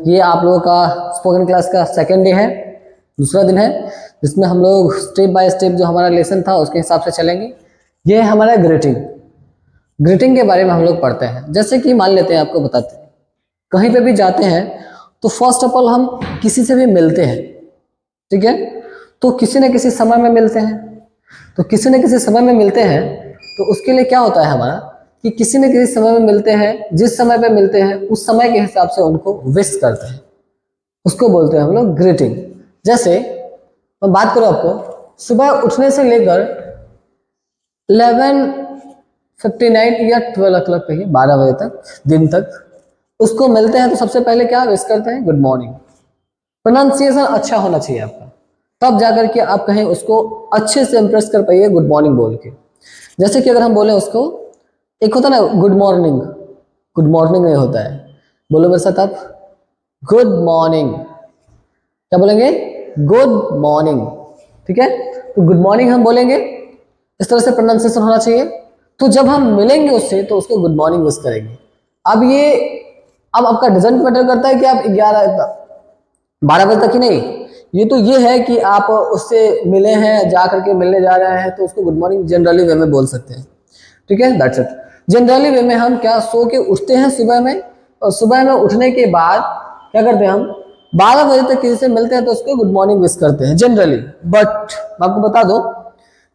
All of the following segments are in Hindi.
ये आप लोगों का स्पोकन क्लास का सेकेंड डे है, दूसरा दिन है, जिसमें हम लोग स्टेप बाय स्टेप जो हमारा लेसन था उसके हिसाब से चलेंगे। ये है हमारा ग्रीटिंग। ग्रीटिंग के बारे में हम लोग पढ़ते हैं। जैसे कि मान लेते हैं, आपको बताते हैं, कहीं पे भी जाते हैं तो फर्स्ट ऑफ ऑल हम किसी से भी मिलते हैं, ठीक है, तो किसी न किसी समय में मिलते हैं। तो किसी न किसी समय में मिलते हैं तो उसके लिए क्या होता है हमारा कि किसी न किसी समय में मिलते हैं, जिस समय पे मिलते हैं उस समय के हिसाब से उनको विश करते हैं, उसको बोलते हैं हम लोग ग्रीटिंग। जैसे मैं बात करूँ आपको, सुबह उठने से लेकर 11:59 या 12 o'clock कहिए, 12 बजे तक, दिन तक उसको मिलते हैं तो सबसे पहले क्या विश करते हैं, गुड मॉर्निंग। प्रोनाउंसिएशन अच्छा होना चाहिए आपका, तब जाकर के आप कहें उसको अच्छे से इंप्रेस कर पाइए गुड मॉर्निंग बोल के। जैसे कि अगर हम बोले उसको, एक होता है ना गुड मॉर्निंग, गुड मॉर्निंग नहीं होता है, बोलो मेरे साथ आप, गुड मॉर्निंग। क्या बोलेंगे, गुड मॉर्निंग, ठीक है। तो गुड मॉर्निंग हम बोलेंगे, इस तरह से प्रोनाउंसिएशन होना चाहिए। तो जब हम मिलेंगे उससे तो उसको गुड मॉर्निंग विश करेंगे। अब आपका डिजंट मैटर करता है कि आप 12 बजे तक ही नहीं, ये है कि आप उससे मिले हैं, जा करके मिलने जा रहे हैं, तो उसको गुड मॉर्निंग जनरली वे में बोल सकते हैं, ठीक है, दैट्स इट। जनरली वे में हम क्या, सो के उठते हैं सुबह में, और सुबह में उठने के बाद क्या करते हैं, हम 12 बजे तक किसी से मिलते हैं तो उसको गुड मॉर्निंग विश करते हैं जनरली। बट मैं आपको बता दूं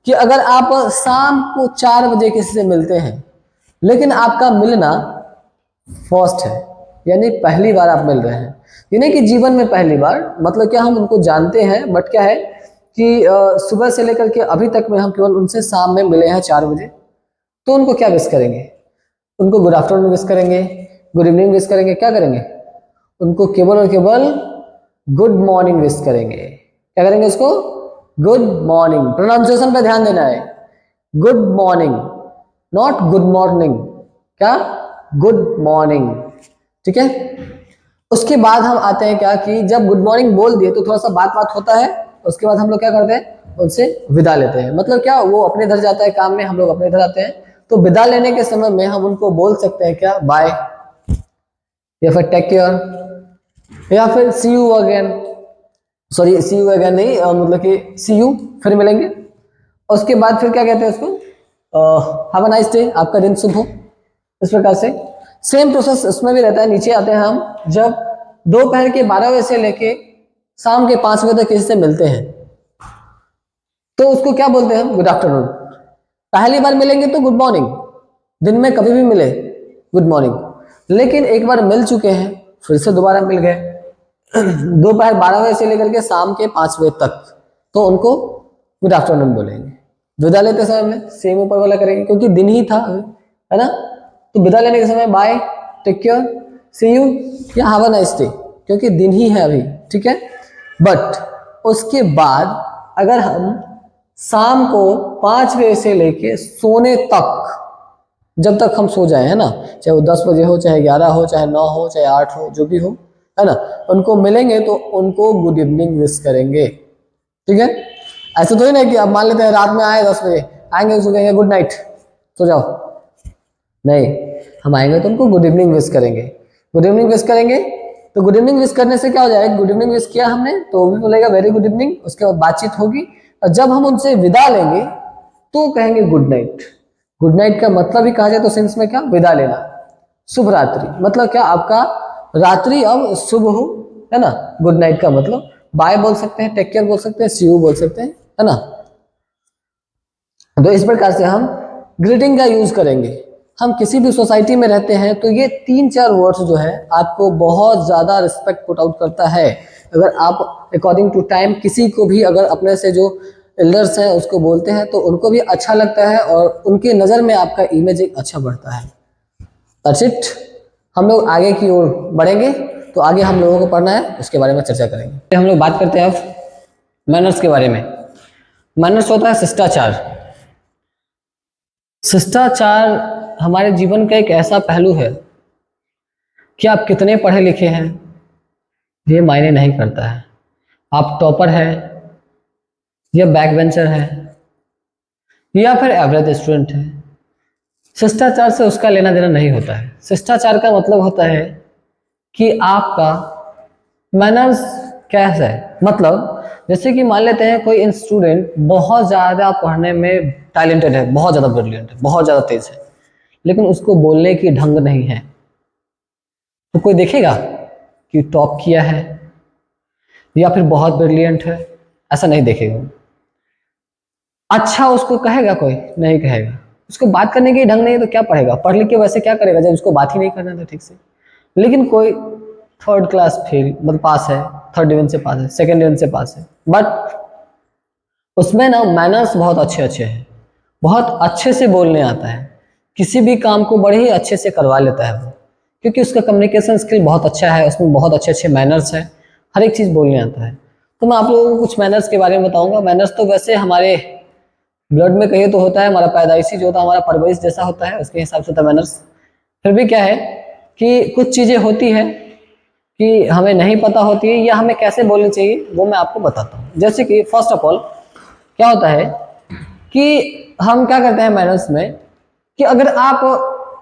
कि अगर आप शाम को 4 बजे किसी से मिलते हैं, लेकिन आपका मिलना फर्स्ट है, यानी पहली बार आप मिल रहे हैं, यानी कि जीवन में पहली बार, मतलब क्या, हम उनको जानते हैं बट क्या है कि सुबह से लेकर के अभी तक में हम केवल उनसे शाम में मिले हैं 4 बजे, तो उनको क्या विश करेंगे, उनको गुड आफ्टरनून विश करेंगे, गुड इवनिंग विश करेंगे, क्या करेंगे, उनको केवल और केवल गुड मॉर्निंग विश करेंगे। क्या करेंगे उसको, गुड मॉर्निंग। प्रोनाउंसिएशन पे ध्यान देना है, good morning, not good morning, क्या, गुड मॉर्निंग, ठीक है। उसके बाद हम आते हैं क्या कि जब गुड मॉर्निंग बोल दिए तो थोड़ा सा बात होता है, उसके बाद हम लोग क्या करते हैं, उनसे विदा लेते हैं। मतलब क्या, वो अपने इधर जाता है काम में, हम लोग अपने इधर आते हैं, तो विदा लेने के समय में हम उनको बोल सकते हैं क्या, बाय, या फिर टेक केयर, या फिर see you again, sorry see you again नहीं, मतलब कि सी यू, फिर मिलेंगे। उसके बाद फिर क्या कहते हैं उसको, हैव अ नाइस डे, आपका दिन शुभ हो। इस प्रकार से सेम प्रोसेस इसमें भी रहता है। नीचे आते हैं हम, जब दोपहर के 12 बजे से लेके शाम के 5 बजे तक किसी से मिलते हैं तो उसको क्या बोलते हैं, गुड आफ्टरनून। पहली बार मिलेंगे तो गुड मॉर्निंग, दिन में कभी भी मिले गुड मॉर्निंग, लेकिन एक बार मिल चुके हैं फिर से दोबारा मिल गए दोपहर 12 बजे से लेकर के शाम के 5 बजे तक, तो उनको गुड आफ्टरनून बोलेंगे। विदा लेते समय में सेम ऊपर वाला करेंगे, क्योंकि दिन ही था, है ना। तो विदा लेने के समय bye, take care, see you या हैव अ नाइस डे, क्योंकि दिन ही है अभी, ठीक है। बट उसके बाद अगर हम शाम को 5 बजे से लेके सोने तक, जब तक हम सो जाए, है ना, चाहे वो 10 बजे हो, चाहे 11 हो, चाहे 9 हो, चाहे 8 हो, जो भी हो, है ना, उनको मिलेंगे तो उनको गुड इवनिंग विश करेंगे, ठीक है। ऐसे तो ही नहीं कि अब मान लेते हैं रात में आए 10 बजे आएंगे, उसको कहेंगे गुड नाइट, सो जाओ, नहीं, हम आएंगे तो उनको गुड इवनिंग विश करेंगे। गुड इवनिंग विश करेंगे तो गुड इवनिंग विश करने से क्या हो जाएगा, गुड इवनिंग विश किया हमने तो वो भी बोलेगा वेरी गुड इवनिंग, उसके बाद बातचीत होगी, और जब हम उनसे विदा लेंगे तो कहेंगे गुड नाइट। गुड नाइट का मतलब ही कहा जाए तो सेंस में क्या, विदा लेना, शुभ रात्रि, मतलब क्या, आपका रात्रि अब शुभ हो, है ना। गुड नाइट का मतलब बाय बोल सकते हैं, टेक केयर बोल सकते हैं, सी यू बोल सकते हैं, है ना। तो इस प्रकार से हम ग्रीटिंग का यूज करेंगे। हम किसी भी सोसाइटी में रहते हैं तो ये 3-4 वर्ड्स जो है आपको बहुत ज़्यादा रिस्पेक्ट पुट आउट करता है। अगर आप अकॉर्डिंग टू टाइम किसी को भी अगर अपने से जो एल्डर्स हैं उसको बोलते हैं तो उनको भी अच्छा लगता है और उनके नज़र में आपका इमेज एक अच्छा बढ़ता है। That's it. हम लोग आगे की ओर बढ़ेंगे तो आगे हम लोगों को पढ़ना है, उसके बारे में चर्चा करेंगे। हम लोग बात करते हैं अब मैनर्स के बारे में। मैनर्स होता है शिष्टाचार। शिष्टाचार हमारे जीवन का एक ऐसा पहलू है कि आप कितने पढ़े लिखे हैं ये मायने नहीं करता है। आप टॉपर हैं या बैक बेंचर है या फिर एवरेज स्टूडेंट है, शिष्टाचार से उसका लेना देना नहीं होता है। शिष्टाचार का मतलब होता है कि आपका मैनर्स कैसे है, मतलब जैसे कि मान लेते हैं कोई स्टूडेंट बहुत ज्यादा पढ़ने में टैलेंटेड है, बहुत ज्यादा ब्रिलियंट है, बहुत ज्यादा तेज है, लेकिन उसको बोलने की ढंग नहीं है, तो कोई देखेगा कि टॉप किया है या फिर बहुत ब्रिलियंट है, ऐसा नहीं देखेगा। अच्छा उसको कहेगा? कोई नहीं कहेगा। उसको बात करने की ढंग नहीं है तो क्या पढ़ेगा, पढ़ लिख के वैसे क्या करेगा जब उसको बात ही नहीं करना था ठीक से। लेकिन कोई थर्ड क्लास फेल मतलब पास है, थर्ड डिवीजन से पास है, सेकेंड डिवीजन से पास है, बट उसमें ना मैनर्स बहुत अच्छे अच्छे हैं, बहुत अच्छे से बोलने आता है, किसी भी काम को बड़े ही अच्छे से करवा लेता है वो, क्योंकि उसका कम्युनिकेशन स्किल बहुत अच्छा है, उसमें बहुत अच्छे अच्छे मैनर्स हैं, हर एक चीज़ बोलने आता है। तो मैं आप लोगों को कुछ मैनर्स के बारे में बताऊंगा। मैनर्स तो वैसे हमारे ब्लड में कहिए तो होता है, हमारा पैदाइशी जो होता है, हमारा परवरिश जैसा होता है, उसके हिसाब से होता है मैनर्स। फिर भी क्या है कि कुछ चीज़ें होती हैं कि हमें नहीं पता होती है या हमें कैसे बोलनी चाहिए, वो मैं आपको बताता हूँ। जैसे कि फर्स्ट ऑफ ऑल क्या होता है कि हम क्या करते हैं मैनर्स में कि अगर आप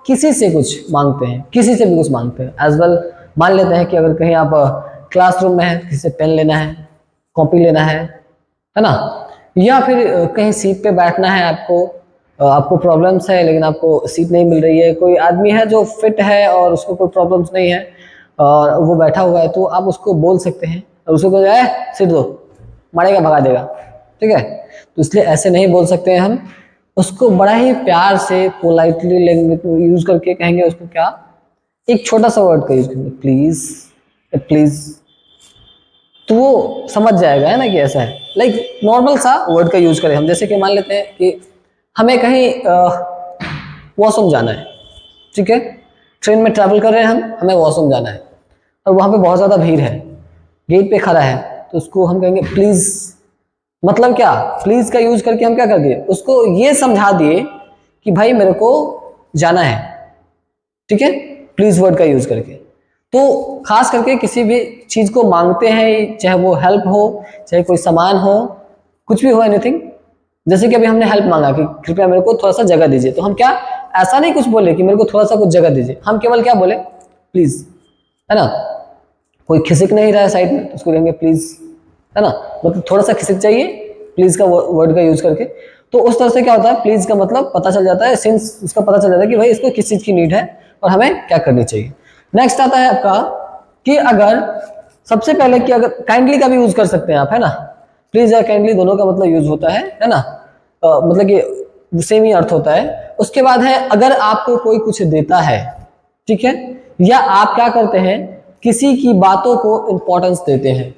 किसी से कुछ मांगते हैं, किसी से भी कुछ मांगते हैं एज वेल, मान लेते हैं कि अगर कहीं आप क्लासरूम में हैं, किसी से पेन लेना है, कॉपी लेना है ना, या फिर कहीं सीट पे बैठना है, आपको प्रॉब्लम्स है लेकिन आपको सीट नहीं मिल रही है, कोई आदमी है जो फिट है और उसको कोई प्रॉब्लम्स नहीं है और वो बैठा हुआ है, तो आप उसको बोल सकते हैं और उसको कहें सीट दो, मारेगा भगा देगा, ठीक है। तो इसलिए ऐसे नहीं बोल सकते हैं हम, उसको बड़ा ही प्यार से पोलाइटली लैंग्वेज यूज करके कहेंगे उसको क्या, एक छोटा सा वर्ड का यूज करेंगे, प्लीज, प्लीज, तो वो समझ जाएगा है ना कि ऐसा है, लाइक नॉर्मल सा वर्ड का यूज करें हम। जैसे कि मान लेते हैं कि हमें कहीं वॉशरूम जाना है, ठीक है, ट्रेन में ट्रैवल कर रहे हैं हम, हमें वॉशरूम जाना है और वहाँ पे बहुत ज़्यादा भीड़ है, गेट पे खड़ा है, तो उसको हम कहेंगे प्लीज़, मतलब क्या, प्लीज़ का यूज करके हम क्या कर दिए, उसको ये समझा दिए कि भाई मेरे को जाना है, ठीक है, प्लीज़ वर्ड का यूज करके। तो खास करके किसी भी चीज़ को मांगते हैं, चाहे वो हेल्प हो, चाहे कोई सामान हो, कुछ भी हो, एनीथिंग, जैसे कि अभी हमने हेल्प मांगा कि कृपया मेरे को थोड़ा सा जगह दीजिए, तो हम क्या ऐसा नहीं कुछ बोले कि मेरे को थोड़ा सा कुछ जगह दीजिए, हम केवल क्या बोले, प्लीज, है ना। कोई खिसक नहीं रहा है साइड में तो उसको कहेंगे प्लीज, है ना, मतलब थोड़ा सा खिसक चाहिए, प्लीज का वर्ड का यूज करके। तो उस तरह से क्या होता है, प्लीज का मतलब पता चल जाता है, सिंस उसका पता चल जाता है कि भाई इसको किस चीज की नीड है और हमें क्या करनी चाहिए। नेक्स्ट आता है आपका कि अगर सबसे पहले कि अगर काइंडली का भी यूज कर सकते हैं आप, है ना, प्लीज या काइंडली दोनों का मतलब यूज होता है ना, मतलब कि सेम ही अर्थ होता है। उसके बाद है अगर आपको कोई कुछ देता है, ठीक है, या आप क्या करते हैं, किसी की बातों को इंपॉर्टेंस देते हैं,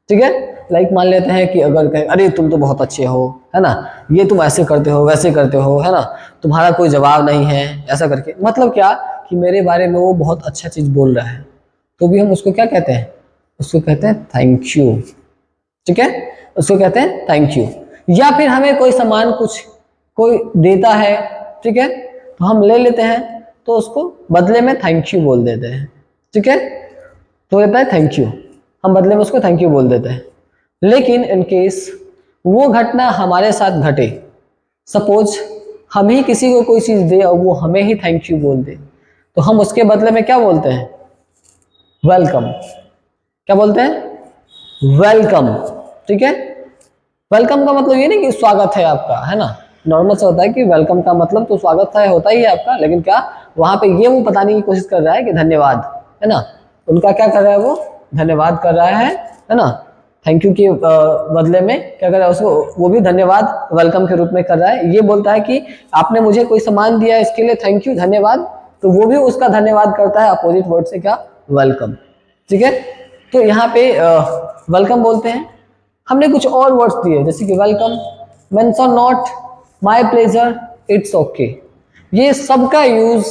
ठीक है, लाइक मान लेते हैं कि अगर कहें अरे तुम तो बहुत अच्छे हो, है ना, ये तुम ऐसे करते हो वैसे करते हो, है ना, तुम्हारा कोई जवाब नहीं है, ऐसा करके, मतलब क्या कि मेरे बारे में वो बहुत अच्छा चीज बोल रहा है, तो भी हम उसको क्या कहते हैं, उसको कहते हैं थैंक यू, ठीक है, उसको कहते हैं थैंक यू। या फिर हमें कोई सामान कुछ कोई देता है, ठीक है, तो हम ले लेते हैं तो उसको बदले में थैंक यू बोल देते हैं, ठीक है, तो कहता है थैंक यू, हम बदले में उसको थैंक यू बोल देते हैं। लेकिन इन केस वो घटना हमारे साथ घटे, सपोज हम ही किसी को कोई चीज दे और वो हमें ही थैंक यू बोल दे, तो हम उसके बदले में क्या बोलते हैं, वेलकम, क्या बोलते हैं, वेलकम, ठीक है। वेलकम का मतलब ये नहीं कि स्वागत है आपका, है ना, नॉर्मल से होता है कि वेलकम का मतलब तो स्वागत है, होता ही है आपका, लेकिन क्या वहां पे ये वो बताने की कोशिश कर रहा है कि धन्यवाद, है ना, उनका क्या कर रहा है, वो धन्यवाद कर रहा है ना, थैंक यू के बदले में क्या कर रहा है उसको, वो भी धन्यवाद वेलकम के रूप में कर रहा है। ये बोलता है कि आपने मुझे कोई सामान दिया इसके लिए थैंक यू, धन्यवाद, तो वो भी उसका धन्यवाद करता है अपोजिट वर्ड से, क्या, वेलकम, ठीक है। तो यहाँ पे वेलकम बोलते हैं। हमने कुछ और वर्ड्स दिए जैसे कि welcome, mention not, my pleasure, it's okay, ये सबका यूज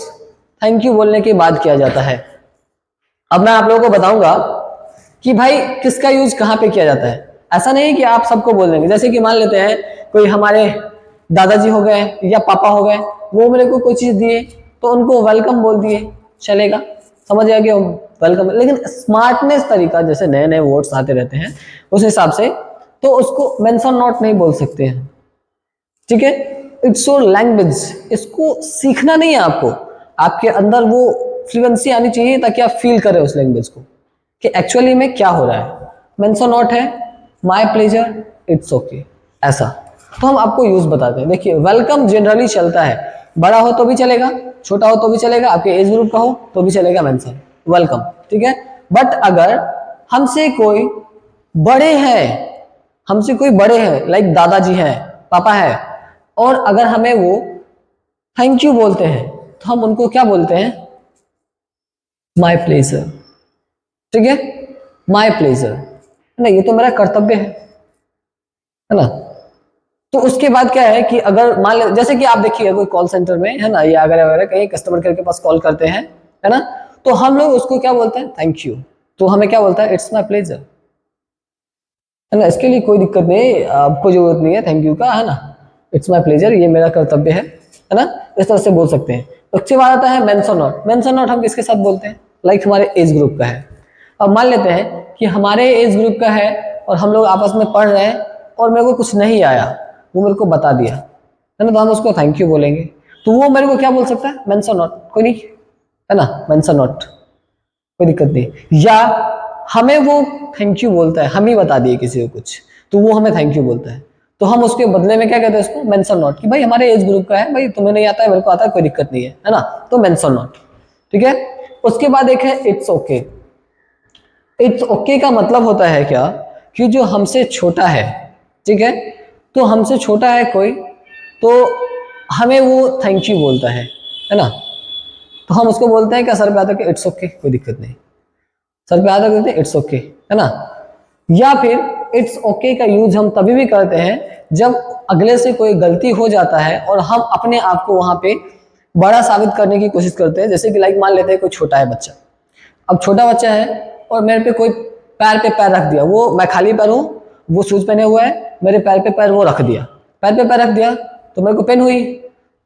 थैंक यू बोलने के बाद किया जाता है। अब मैं आप लोगों को बताऊंगा कि भाई किसका यूज कहाँ पे किया जाता है। ऐसा नहीं कि आप सबको बोल देंगे, जैसे कि मान लेते हैं कोई हमारे दादाजी हो गए या पापा हो गए, वो मेरे को कोई चीज दिए तो उनको वेलकम बोल दिए, चलेगा, समझ गया कि वेलकम। लेकिन स्मार्टनेस तरीका, जैसे नए नए वर्ड्स आते रहते हैं उस हिसाब से, तो उसको मेंशन नॉट नहीं बोल सकते हैं, ठीक है। इट्स योर लैंग्वेज, इसको सीखना नहीं है आपको, आपके अंदर वो फ्लुएंसी आनी चाहिए ताकि आप फील करें उस लैंग्वेज को, कि एक्चुअली में क्या हो रहा है। मीन्स और नॉट है माय प्लेजर, इट्स ओके, ऐसा। तो हम आपको यूज बताते हैं। देखिए वेलकम जनरली चलता है, बड़ा हो तो भी चलेगा, छोटा हो तो भी चलेगा, आपके एज ग्रुप का हो तो भी चलेगा, मेंशन वेलकम, ठीक है। बट अगर हमसे कोई बड़े हैं, हमसे कोई बड़े हैं, लाइक दादाजी हैं, पापा है, और अगर हमें वो थैंक यू बोलते हैं तो हम उनको क्या बोलते हैं, माय प्लेजर, ठीक है, माय प्लेजर, ना, ये तो मेरा कर्तव्य है ना। तो उसके बाद क्या है कि अगर मान लो जैसे कि आप देखिए कोई कॉल सेंटर में है ना, या अगर कहीं कस्टमर केयर के पास कॉल करते हैं, है ना, तो हम लोग उसको क्या बोलते हैं, थैंक यू। तो हमें क्या बोलता है, इट्स माय प्लेजर, है ना। इसके लिए कोई दिक्कत नहीं, आपको जरूरत नहीं है थैंक यू का, है ना। इट्स माय प्लेजर, ये मेरा कर्तव्य है ना, इस तरह से बोल सकते हैं। उसके बाद आता है मेंशन नॉट। मेंशन नॉट हम किसके साथ बोलते हैं, लाइक हमारे एज ग्रुप का है। अब मान लेते हैं कि हमारे एज ग्रुप का है और हम लोग आपस में पढ़ रहे हैं और मेरे को कुछ नहीं आया, वो मेरे को बता दिया, है ना, तो हम उसको थैंक यू बोलेंगे। तो वो मेरे को क्या बोल सकता है, मेंशन नॉट, कोई नहीं, है ना, मेंशन नॉट, कोई दिक्कत नहीं। या हमें वो थैंक यू बोलता है, हम ही बता दिए किसी को कुछ, तो वो हमें थैंक यू बोलता है, तो हम उसके बदले में क्या कहते हैं उसको, मेंशन नॉट, कि भाई हमारे एज ग्रुप का है, भाई तुम्हें नहीं आता है मेरे को आता है, कोई दिक्कत नहीं है ना, तो मेंशन नॉट, ठीक है। उसके बाद एक है इट्स ओके। इट्स ओके का मतलब होता है क्या, कि जो हमसे छोटा है, ठीक है, तो हमसे छोटा है कोई, तो हमें वो थैंक यू बोलता है ना, तो हम उसको बोलते हैं क्या, सर पे आता है इट्स ओके, कोई दिक्कत नहीं, सर पे आता है इट्स ओके, है ना। या फिर इट्स ओके का यूज हम तभी भी करते हैं जब अगले से कोई गलती हो जाता है और हम अपने आप को वहां पे बड़ा साबित करने की कोशिश करते हैं। जैसे कि लाइक मान लेते हैं कोई छोटा है बच्चा, अब छोटा बच्चा है और मेरे पे कोई पैर पे पैर रख दिया, वो मैं खाली पैर हूँ, वो शूज पहने हुआ है, मेरे पैर पे पैर वो रख दिया, पैर पे पैर रख दिया तो मेरे को पेन हुई,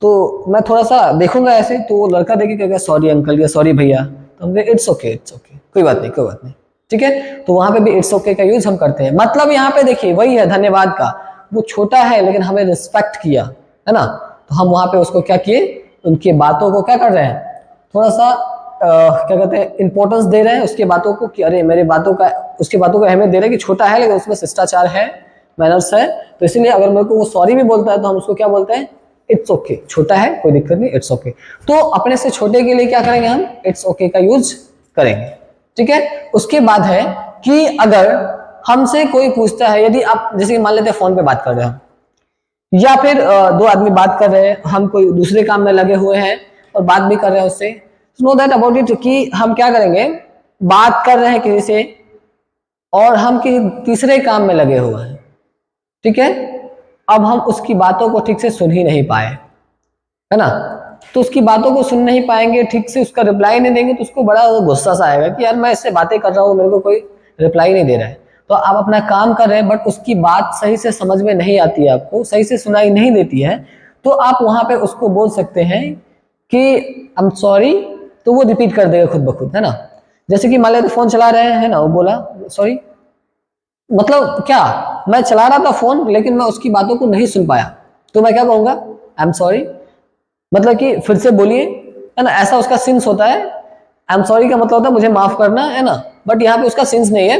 तो मैं थोड़ा सा देखूंगा ऐसे, तो वो लड़का देखे कहेगा सॉरी अंकल या सॉरी भैया, तो हम इट्स ओके, इट्स ओके, कोई बात नहीं, कोई बात नहीं, ठीक है। तो वहां पे भी इट्स ओके का यूज हम करते हैं। मतलब यहाँ पे देखिए वही है धन्यवाद का, वो छोटा है लेकिन हमें रिस्पेक्ट किया, है ना, तो हम वहां पे उसको क्या किए, उनकी बातों को क्या कर रहे हैं, थोड़ा सा क्या कहते हैं, इंपॉर्टेंस दे रहे हैं उसके बातों को, कि अरे मेरे बातों का, उसके बातों को अहमियत दे रहे हैं कि छोटा है लेकिन उसमें शिष्टाचार है, मैनर्स है, तो इसलिए अगर मेरे को वो सॉरी भी बोलता है तो हम उसको क्या बोलते हैं, इट्स ओके, छोटा है कोई दिक्कत नहीं, इट्स ओके। तो अपने से छोटे के लिए क्या करेंगे हम, इट्स ओके का यूज करेंगे, ठीक है। उसके बाद है कि अगर हमसे कोई पूछता है, यदि आप जैसे कि मान लेते हैं फोन पे बात कर रहे हैं, या फिर दो आदमी बात कर रहे हैं, हम कोई दूसरे काम में लगे हुए हैं और बात भी कर रहे हैं उससे, नो दैट अबाउट इट, कि हम क्या करेंगे, बात कर रहे हैं किसी से और हम किसी तीसरे काम में लगे हुए हैं, ठीक है, अब हम उसकी बातों को ठीक से सुन ही नहीं पाए, है ना, तो उसकी बातों को सुन नहीं पाएंगे, ठीक से उसका रिप्लाई नहीं देंगे, तो उसको बड़ा गुस्सा सा आएगा कि यार मैं इससे बातें कर रहा हूँ, मेरे को कोई रिप्लाई नहीं दे रहा है। तो आप अपना काम कर रहे हैं बट उसकी बात सही से समझ में नहीं आती है, आपको सही से सुनाई नहीं देती है, तो आप वहां पे उसको बोल सकते हैं कि आई एम सॉरी, तो वो रिपीट कर देगा खुद ब खुद, है ना। जैसे कि मान लेते फोन चला रहे हैं ना, वो बोला सॉरी, मतलब क्या, मैं चला रहा था फोन लेकिन मैं उसकी बातों को नहीं सुन पाया, तो मैं क्या कहूंगा, आई एम सॉरी, मतलब कि फिर से बोलिए, है ना, ऐसा उसका सिंस होता है। आई एम सॉरी का मतलब होता है मुझे माफ करना, है ना, बट यहाँ पे उसका सिंस नहीं है।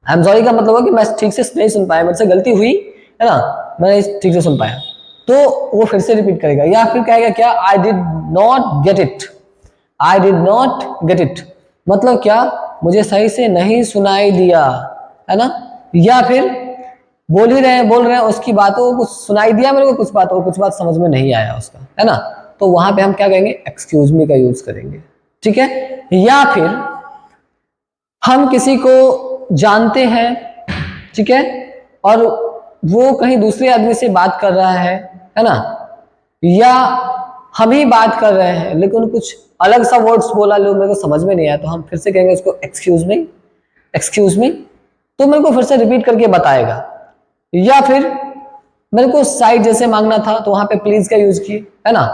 आई एम सॉरी का मतलब है कि मैं ठीक से नहीं सुन पाया, मेरे से गलती हुई, है ना, मैं ठीक से सुन पाया, तो वो फिर से रिपीट करेगा। या फिर कहेगा क्या, I did not get it, I did not get it, मतलब क्या, मुझे सही से नहीं सुनाई दिया, है ना। या फिर बोल रहे हैं उसकी बातों को सुनाई दिया मेरे को, कुछ बात समझ में नहीं आया उसका, है ना, तो वहां पे हम क्या कहेंगे, एक्सक्यूज मी का यूज करेंगे, ठीक है। या फिर हम किसी को जानते हैं, ठीक है, और वो कहीं दूसरे आदमी से बात कर रहा है ना, या हम ही बात कर रहे हैं लेकिन कुछ अलग सा वर्ड्स बोला, लोग मेरे को समझ में नहीं आया, तो हम फिर से कहेंगे उसको एक्सक्यूज मी, एक्सक्यूज मी, तो मेरे को फिर से रिपीट करके बताएगा। या फिर मेरे को साइड जैसे मांगना था तो वहां पे प्लीज का यूज किए, है ना,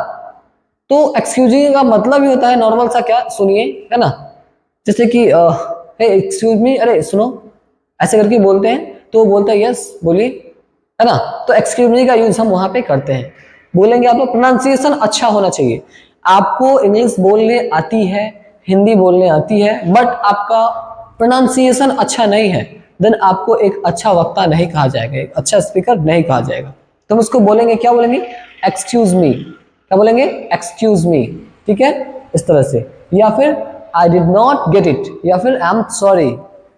तो एक्सक्यूजिंग का मतलब ही होता है नॉर्मल सा, क्या सुनिए, है ना, जैसे कि एक्सक्यूज मी, अरे सुनो, ऐसे करके बोलते हैं तो वो बोलता है यस बोलिए, है ना, तो एक्सक्यूज मी का यूज हम वहां पे करते हैं। बोलेंगे आपको प्रोनाउंसिएशन अच्छा होना चाहिए, आपको इंग्लिश बोलने आती है, हिंदी बोलने आती है, बट आपका प्रोनाउंसिएशन अच्छा नहीं है देन आपको एक अच्छा वक्ता नहीं कहा जाएगा, एक अच्छा स्पीकर नहीं कहा जाएगा। तो हम उसको बोलेंगे, क्या बोलेंगे? Excuse me. क्या बोलेंगे? Excuse me. ठीक है, इस तरह से। या फिर I did not get it, या फिर I am sorry,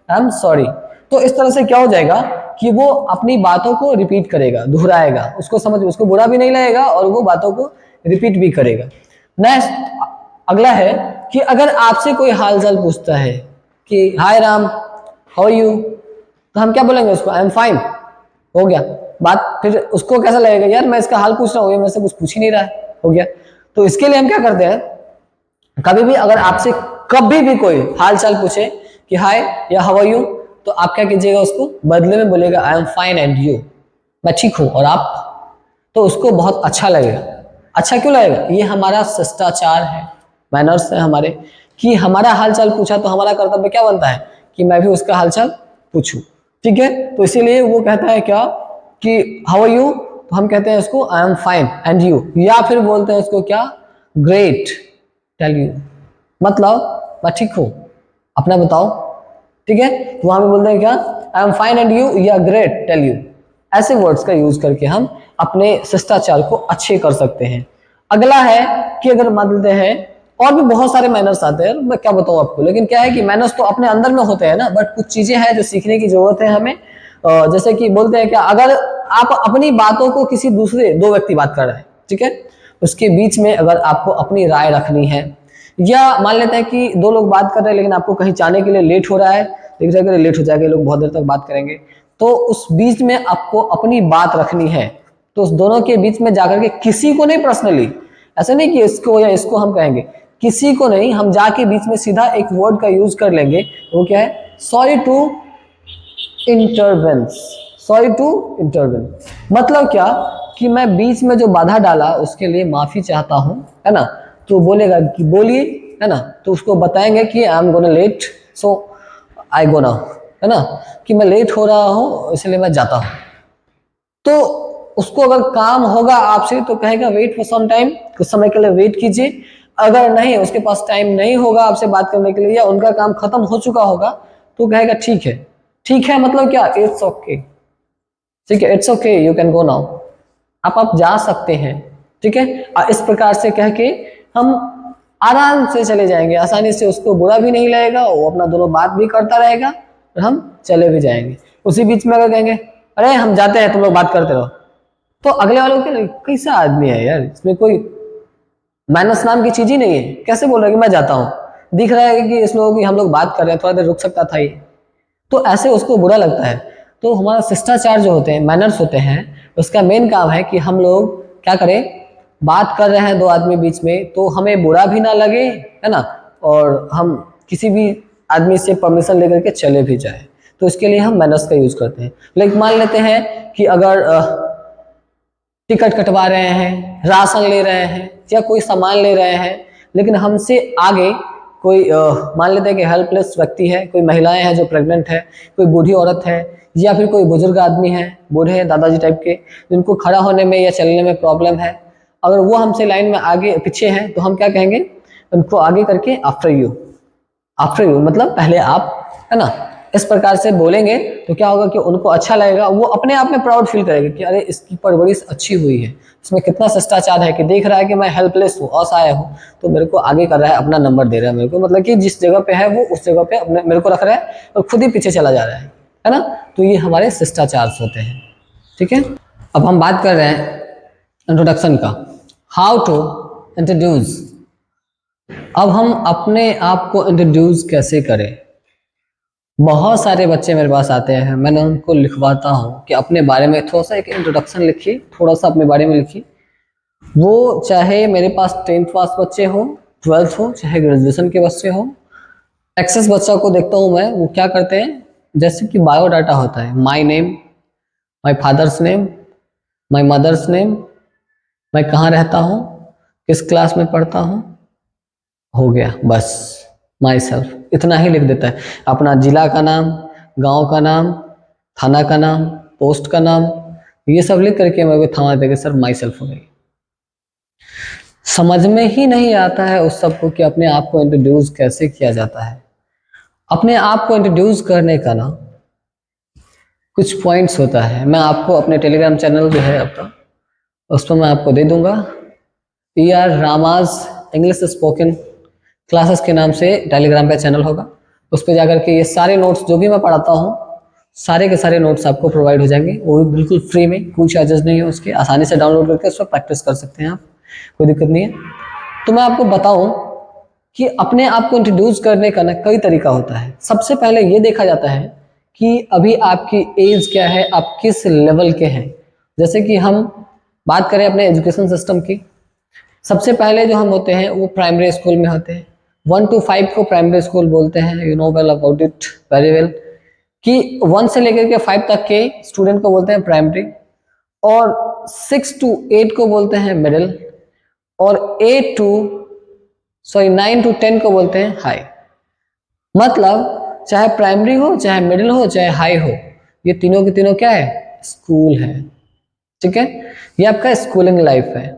I am sorry. तो इस तरह से क्या हो जाएगा कि वो अपनी बातों को रिपीट करेगा, दोहराएगा, उसको समझ, उसको बुरा भी नहीं लगेगा और वो बातों को रिपीट भी करेगा। नेक्स्ट अगला है कि अगर आपसे कोई हाल चाल पूछता है कि हाय राम, हाउ आर यू, तो हम क्या बोलेंगे उसको? I am fine. हो गया बात। फिर उसको कैसा लगेगा, यार मैं इसका हाल पूछ रहा हूँ, ये मेरे से कुछ पूछ ही नहीं रहा है। हो गया। तो इसके लिए हम क्या करते हैं, कभी भी अगर आपसे कभी भी कोई हाल चाल पूछे कि हाय या हाउ आर यू, तो आप क्या कीजिएगा, उसको बदले में बोलेगा I am fine and you, मैं ठीक हूं और आप। तो उसको बहुत अच्छा लगेगा। अच्छा क्यों लगेगा? ये हमारा शिष्टाचार है, मैनर्स है हमारे, कि हमारा हालचाल पूछा तो हमारा कर्तव्य क्या बनता है कि मैं भी उसका हालचाल पूछूं। ठीक है, तो इसीलिए वो कहता है क्या कि हाउ आर यू, तो हम कहते हैं उसको I am fine and you, या फिर बोलते हैं उसको क्या, ग्रेट टेल यू, मतलब मैं ठीक हूं, अपना बताओ। ठीक है, तो वहां पे बोलते हैं क्या, I am fine and you या ग्रेट टेल यू। ऐसे वर्ड्स का यूज करके हम अपने शिष्टाचार को अच्छे कर सकते हैं। अगला है कि अगर मान लेते हैं, और भी बहुत सारे मैनर्स आते हैं, मैं क्या बताऊं आपको, लेकिन क्या है कि मैनर्स तो अपने अंदर में होते हैं ना, बट कुछ चीजें हैं जो सीखने की जरूरत है हमें। जैसे कि बोलते हैं क्या, अगर आप अपनी बातों को किसी दूसरे, दो व्यक्ति बात कर रहे हैं, ठीक है, उसके बीच में अगर आपको अपनी राय रखनी है, या मान लेते हैं कि दो लोग बात कर रहे हैं लेकिन आपको कहीं जाने के लिए लेट हो रहा है, लेकिन अगर लेट हो जाएगा, लोग बहुत देर तक बात करेंगे, तो उस बीच में आपको अपनी बात रखनी है, तो उस दोनों के बीच में जाकर के किसी को नहीं, पर्सनली ऐसे नहीं कि इसको या इसको हम कहेंगे, किसी को नहीं, हम जाके बीच में सीधा एक वर्ड का यूज कर लेंगे, वो क्या है, sorry to intervene. Sorry to intervene मतलब क्या कि मैं बीच में जो बाधा डाला उसके लिए माफी चाहता हूं, है ना। तो बोलेगा कि बोलिए, है ना, तो उसको बताएंगे कि I am gonna let, so I gonna, है ना, कि मैं लेट हो रहा हूं इसलिए मैं जाता हूं। तो उसको अगर काम होगा आपसे तो कहेगा वेट फॉर सम टाइम, कुछ समय के लिए वेट कीजिए। अगर नहीं, उसके पास टाइम नहीं होगा आपसे बात करने के लिए, या उनका काम खत्म हो चुका होगा, तो कहेगा ठीक है। ठीक है मतलब क्या, इट्स ओके, ठीक है, it's okay you can go now, आप जा सकते हैं। ठीक है, इस प्रकार से कह के हम आराम से चले जाएंगे, आसानी से, उसको बुरा भी नहीं लगेगा, वो अपना दोनों बात भी करता रहेगा और हम चले भी जाएंगे। उसी बीच में अगर कहेंगे अरे हम जाते हैं तुम लोग बात करते रहो, तो अगले वालों के कैसा आदमी है यार, इसमें कोई मैनर्स नाम की चीज ही नहीं है, कैसे बोल रहा है कि मैं जाता हूँ, दिख रहा है कि इस लोगों की हम लोग बात कर रहे हैं, थोड़ा देर रुक सकता था ये, तो ऐसे उसको बुरा लगता है। तो हमारा शिष्टाचार जो होते हैं, मैनर्स होते हैं, उसका मेन काम है कि हम लोग क्या करें, बात कर रहे हैं दो आदमी बीच में, तो हमें बुरा भी ना लगे, है ना, और हम किसी भी आदमी से परमिशन लेकर के चले भी जाए, तो इसके लिए हम मैनर्स का यूज करते हैं। लेकिन मान लेते हैं कि अगर टिकट कटवा रहे हैं, राशन ले रहे हैं, या कोई सामान ले रहे हैं, लेकिन हमसे आगे कोई मान लेते हैं कि हेल्पलेस व्यक्ति है, कोई महिलाएं हैं जो प्रेग्नेंट है, कोई बूढ़ी औरत है, या फिर कोई बुजुर्ग आदमी है, बूढ़े हैं, दादाजी टाइप के, जिनको खड़ा होने में या चलने में प्रॉब्लम है, अगर वो हमसे लाइन में आगे पीछे हैं, तो हम क्या कहेंगे, उनको आगे करके आफ्टर यू, आफ्टर यू मतलब पहले आप, है ना। इस प्रकार से बोलेंगे तो क्या होगा कि उनको अच्छा लगेगा, वो अपने आप में प्राउड फील करेगा कि अरे इसकी परवरिश अच्छी हुई है, इसमें कितना शिष्टाचार है, कि देख रहा है कि मैं हेल्पलेस हूँ, असहाय हूँ, तो मेरे को आगे कर रहा है, अपना नंबर दे रहा है मेरे को, मतलब कि जिस जगह पे है वो उस जगह पे अपने मेरे को रख रहा है और खुद ही पीछे चला जा रहा है ना। तो ये हमारे शिष्टाचार होते हैं। ठीक है, अब हम बात कर रहे हैं इंट्रोडक्शन का, हाउ टू इंट्रोड्यूस। अब हम अपने आप को इंट्रोड्यूस कैसे करें। बहुत सारे बच्चे मेरे पास आते हैं, मैंने उनको लिखवाता हूँ कि अपने बारे में थोड़ा सा एक इंट्रोडक्शन लिखिए, थोड़ा सा अपने बारे में लिखिए। वो चाहे मेरे पास 10th पास बच्चे हो, 12th हो, चाहे ग्रेजुएशन के बच्चे हो। एक्सेस बच्चा को देखता हूँ मैं, वो क्या करते हैं, जैसे कि बायोडाटा होता है, my name, my father's name, my mother's name, मैं कहाँ रहता हूँ, किस क्लास में पढ़ता हूँ, हो गया बस, माई सेल्फ, इतना ही लिख देता है। अपना जिला का नाम, गांव का नाम, थाना का नाम, पोस्ट का नाम, ये सब लिख करके मेरे को थमा देगा, सर माई सेल्फ हो गई। समझ में ही नहीं आता है उस सबको कि अपने आप को इंट्रोड्यूस कैसे किया जाता है। अपने आप को इंट्रोड्यूस करने का ना कुछ पॉइंट्स होता है। मैं आपको अपने टेलीग्राम चैनल जो है आपका, उस पर मैं आपको दे दूंगा। ER Rama's English spoken classes के नाम से टेलीग्राम पे चैनल होगा। उस पर जाकर के ये सारे नोट्स जो भी मैं पढ़ाता हूँ, सारे के सारे नोट्स आपको प्रोवाइड हो जाएंगे, वो भी बिल्कुल फ्री में, कोई चार्जेस नहीं है उसके। आसानी से डाउनलोड करके उस पर प्रैक्टिस कर सकते हैं आप, कोई दिक्कत नहीं है। तो मैं आपको बताऊं कि अपने आप को इंट्रोड्यूस करने का ना कई तरीका होता है। सबसे पहले ये देखा जाता है कि अभी आपकी एज क्या है, आप किस लेवल के हैं। जैसे कि हम बात करें अपने एजुकेशन सिस्टम की, सबसे पहले जो हम होते हैं वो प्राइमरी स्कूल में होते हैं। 1 to 5 को प्राइमरी स्कूल बोलते हैं, you know well about it very well, कि 1 से लेकर के 5 तक के स्टूडेंट को बोलते हैं प्राइमरी, और 6 to 8 को बोलते हैं मिडिल, और 9 to 10 को बोलते हैं हाई। मतलब चाहे प्राइमरी हो, चाहे मिडिल हो, चाहे हाई हो, ये तीनों के तीनों क्या है, स्कूल है। ठीक है, ये आपका स्कूलिंग लाइफ है।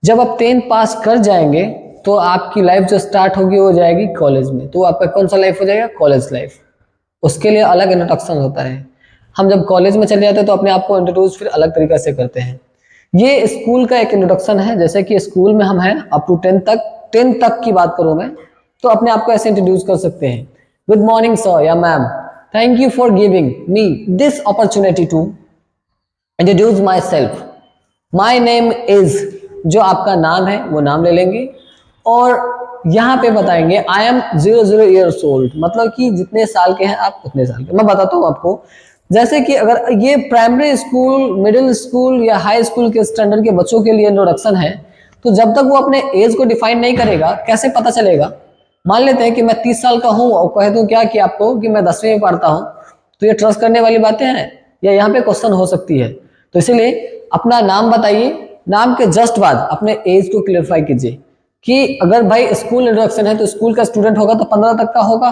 जब आप 10th पास कर जाएंगे तो आपकी लाइफ जो स्टार्ट होगी वो जाएगी कॉलेज में। तो आपका कौन सा लाइफ हो जाएगा, कॉलेज लाइफ। उसके लिए अलग इंट्रोडक्शन होता है। हम जब कॉलेज में चले जाते हैं तो अपने आप को इंट्रोड्यूस फिर अलग तरीके से करते हैं। ये स्कूल का एक इंट्रोडक्शन है। जैसे कि स्कूल में हम हैं अप टू 10 तक की बात करूं मैं, तो अपने आप को ऐसे इंट्रोड्यूस कर सकते हैं। गुड मॉर्निंग सर या ma'am, thank you for giving me this opportunity to introduce myself. My name is, जो आपका नाम है वो नाम ले लेंगे, और यहाँ पे बताएंगे आई एम 00 years old, मतलब कि जितने साल के हैं आप उतने साल के। मैं बताता हूँ आपको, जैसे कि अगर ये प्राइमरी स्कूल, मिडिल स्कूल या हाई स्कूल के स्टैंडर्ड के बच्चों के लिए इंट्रोडक्शन है, तो जब तक वो अपने एज को डिफाइन नहीं करेगा कैसे पता चलेगा। मान लेते हैं कि मैं 30 साल का हूँ और कह दूं क्या कि आपको कि मैं 10वीं में पढ़ता हूँ, तो ये ट्रस्ट करने वाली बातें हैं या यहाँ पे क्वेश्चन हो सकती है। तो इसीलिए अपना नाम बताइए, नाम के जस्ट बाद अपने एज को क्लियरफाई कीजिए कि अगर भाई स्कूल इंट्रोडक्शन है तो स्कूल का स्टूडेंट होगा तो 15 तक का होगा।